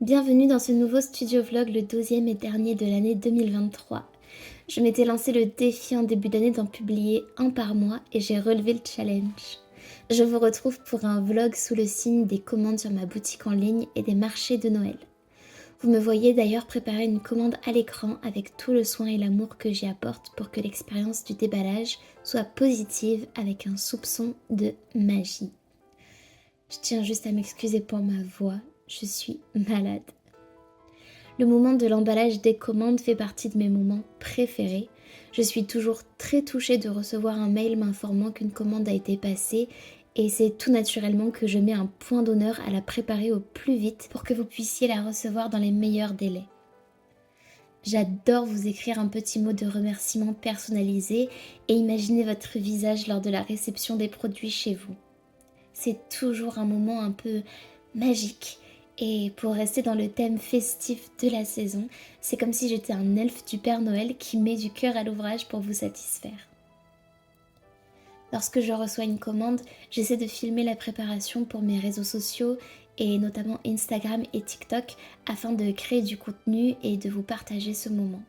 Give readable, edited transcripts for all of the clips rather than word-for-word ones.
Bienvenue dans ce nouveau studio vlog, le 12e et dernier de l'année 2023. Je m'étais lancé le défi en début d'année d'en publier un par mois et j'ai relevé le challenge. Je vous retrouve pour un vlog sous le signe des commandes sur ma boutique en ligne et des marchés de Noël. Vous me voyez d'ailleurs préparer une commande à l'écran avec tout le soin et l'amour que j'y apporte pour que l'expérience du déballage soit positive avec un soupçon de magie. Je tiens juste à m'excuser pour ma voix, je suis malade. Le moment de l'emballage des commandes fait partie de mes moments préférés. Je suis toujours très touchée de recevoir un mail m'informant qu'une commande a été passée et c'est tout naturellement que je mets un point d'honneur à la préparer au plus vite pour que vous puissiez la recevoir dans les meilleurs délais. J'adore vous écrire un petit mot de remerciement personnalisé et imaginer votre visage lors de la réception des produits chez vous. C'est toujours un moment un peu magique. Et pour rester dans le thème festif de la saison, c'est comme si j'étais un elfe du Père Noël qui met du cœur à l'ouvrage pour vous satisfaire. Lorsque je reçois une commande, j'essaie de filmer la préparation pour mes réseaux sociaux et notamment Instagram et TikTok afin de créer du contenu et de vous partager ce moment.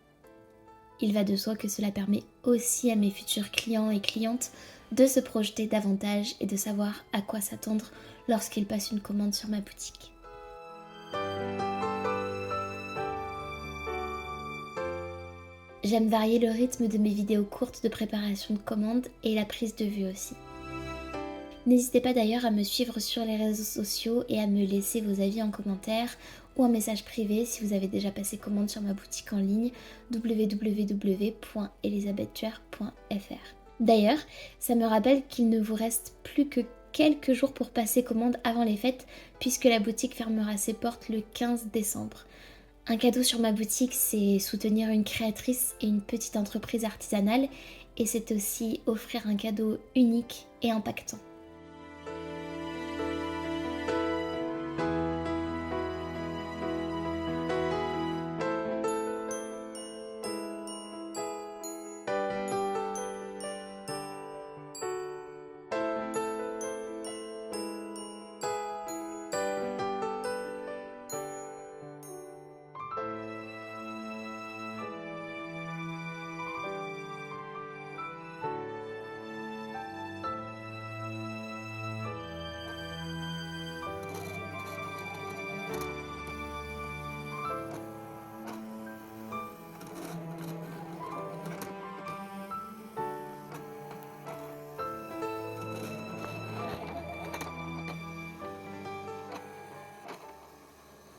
Il va de soi que cela permet aussi à mes futurs clients et clientes de se projeter davantage et de savoir à quoi s'attendre lorsqu'ils passent une commande sur ma boutique. J'aime varier le rythme de mes vidéos courtes de préparation de commandes et la prise de vue aussi. N'hésitez pas d'ailleurs à me suivre sur les réseaux sociaux et à me laisser vos avis en commentaire ou en message privé si vous avez déjà passé commande sur ma boutique en ligne www.elisabethtuer.fr. D'ailleurs, ça me rappelle qu'il ne vous reste plus que quelques jours pour passer commande avant les fêtes puisque la boutique fermera ses portes le 15 décembre. Un cadeau sur ma boutique, c'est soutenir une créatrice et une petite entreprise artisanale et c'est aussi offrir un cadeau unique et impactant.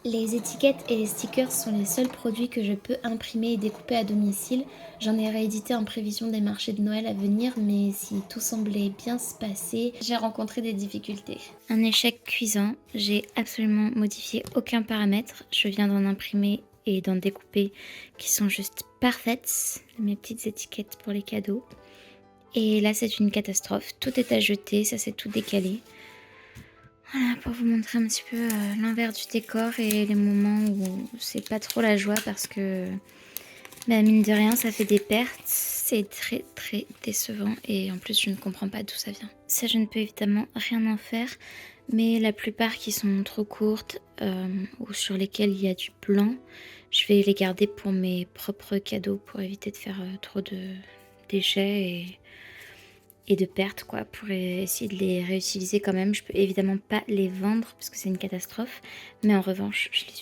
Les étiquettes et les stickers sont les seuls produits que je peux imprimer et découper à domicile. J'en ai réédité en prévision des marchés de Noël à venir, mais si tout semblait bien se passer, j'ai rencontré des difficultés. Un échec cuisant, j'ai absolument modifié aucun paramètre. Je viens d'en imprimer et d'en découper qui sont juste parfaites, mes petites étiquettes pour les cadeaux. Et là c'est une catastrophe, tout est à jeter, ça s'est tout décalé. Voilà, pour vous montrer un petit peu l'envers du décor et les moments où c'est pas trop la joie parce que mine de rien ça fait des pertes, c'est très très décevant et en plus je ne comprends pas d'où ça vient. Ça je ne peux évidemment rien en faire, mais la plupart qui sont trop courtes ou sur lesquelles il y a du blanc, je vais les garder pour mes propres cadeaux pour éviter de faire trop de déchets et de pertes quoi, pour essayer de les réutiliser quand même. Je peux évidemment pas les vendre parce que c'est une catastrophe, mais en revanche je les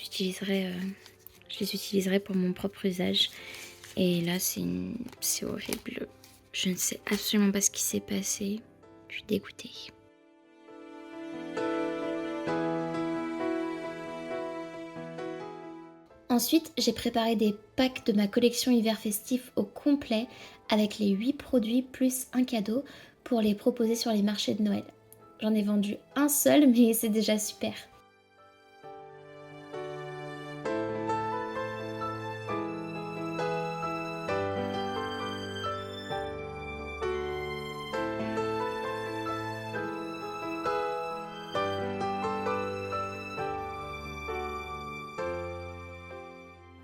utiliserai pour mon propre usage. Et là c'est horrible, je ne sais absolument pas ce qui s'est passé, je suis dégoûtée. Ensuite, j'ai préparé des packs de ma collection hiver festif au complet avec les 8 produits plus un cadeau pour les proposer sur les marchés de Noël. J'en ai vendu un seul, mais c'est déjà super.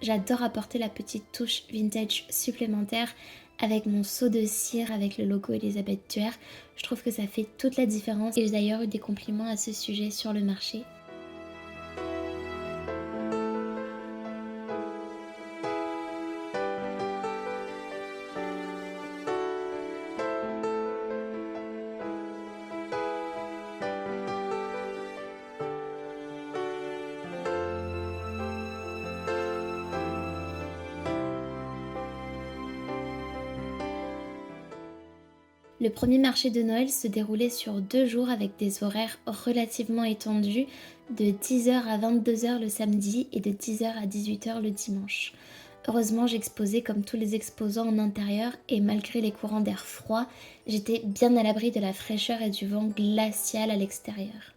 J'adore apporter la petite touche vintage supplémentaire avec mon seau de cire avec le logo Elisabeth Tuer. Je trouve que ça fait toute la différence et j'ai d'ailleurs eu des compliments à ce sujet sur le marché. Le premier marché de Noël se déroulait sur 2 jours avec des horaires relativement étendus, de 10h à 22h le samedi et de 10h à 18h le dimanche. Heureusement, j'exposais comme tous les exposants en intérieur et malgré les courants d'air froid, j'étais bien à l'abri de la fraîcheur et du vent glacial à l'extérieur.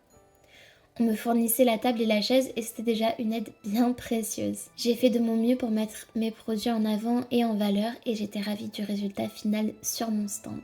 On me fournissait la table et la chaise et c'était déjà une aide bien précieuse. J'ai fait de mon mieux pour mettre mes produits en avant et en valeur et j'étais ravie du résultat final sur mon stand.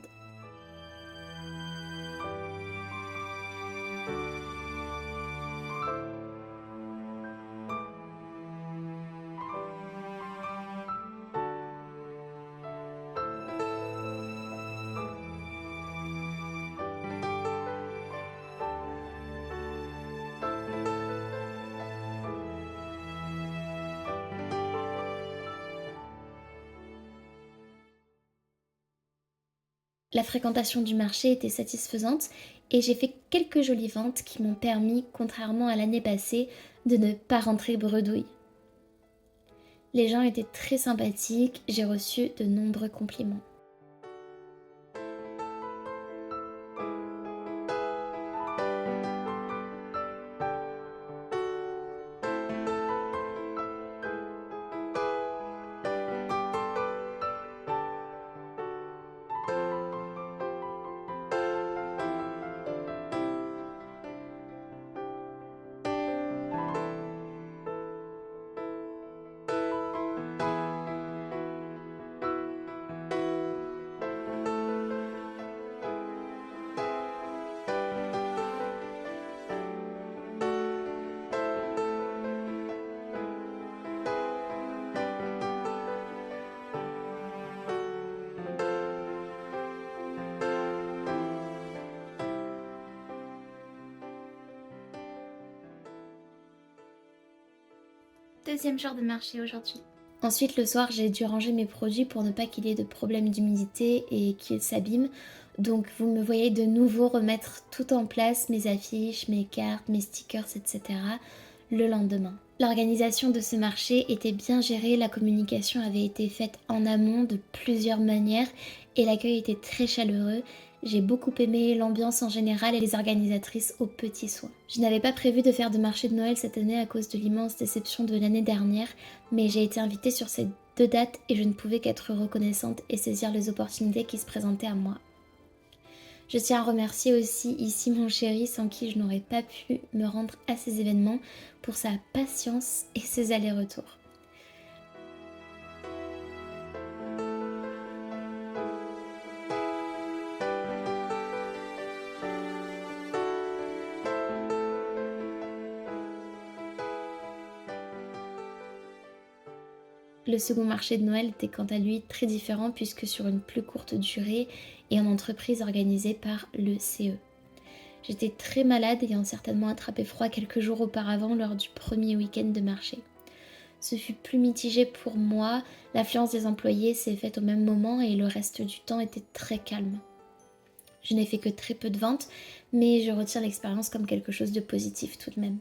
La fréquentation du marché était satisfaisante et j'ai fait quelques jolies ventes qui m'ont permis, contrairement à l'année passée, de ne pas rentrer bredouille. Les gens étaient très sympathiques, j'ai reçu de nombreux compliments. Deuxième jour de marché aujourd'hui. Ensuite, le soir, j'ai dû ranger mes produits pour ne pas qu'il y ait de problème d'humidité et qu'ils s'abîment. Donc, vous me voyez de nouveau remettre tout en place, mes affiches, mes cartes, mes stickers, etc. le lendemain. L'organisation de ce marché était bien gérée, la communication avait été faite en amont de plusieurs manières et l'accueil était très chaleureux. J'ai beaucoup aimé l'ambiance en général et les organisatrices aux petits soins. Je n'avais pas prévu de faire de marché de Noël cette année à cause de l'immense déception de l'année dernière, mais j'ai été invitée sur ces 2 dates et je ne pouvais qu'être reconnaissante et saisir les opportunités qui se présentaient à moi. Je tiens à remercier aussi ici mon chéri sans qui je n'aurais pas pu me rendre à ces événements pour sa patience et ses allers-retours. Le second marché de Noël était quant à lui très différent puisque sur une plus courte durée et en entreprise organisée par le CE. J'étais très malade ayant certainement attrapé froid quelques jours auparavant lors du premier week-end de marché. Ce fut plus mitigé pour moi, l'affluence des employés s'est faite au même moment et le reste du temps était très calme. Je n'ai fait que très peu de ventes, mais je retire l'expérience comme quelque chose de positif tout de même.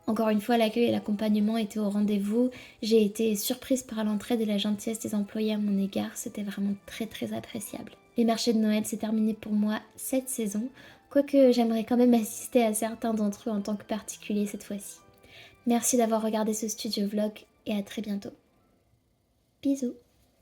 Encore une fois, l'accueil et l'accompagnement étaient au rendez-vous. J'ai été surprise par l'entraide et la gentillesse des employés à mon égard. C'était vraiment très très appréciable. Les marchés de Noël, c'est terminé pour moi cette saison, quoique j'aimerais quand même assister à certains d'entre eux en tant que particulier cette fois-ci. Merci d'avoir regardé ce studio vlog et à très bientôt. Bisous.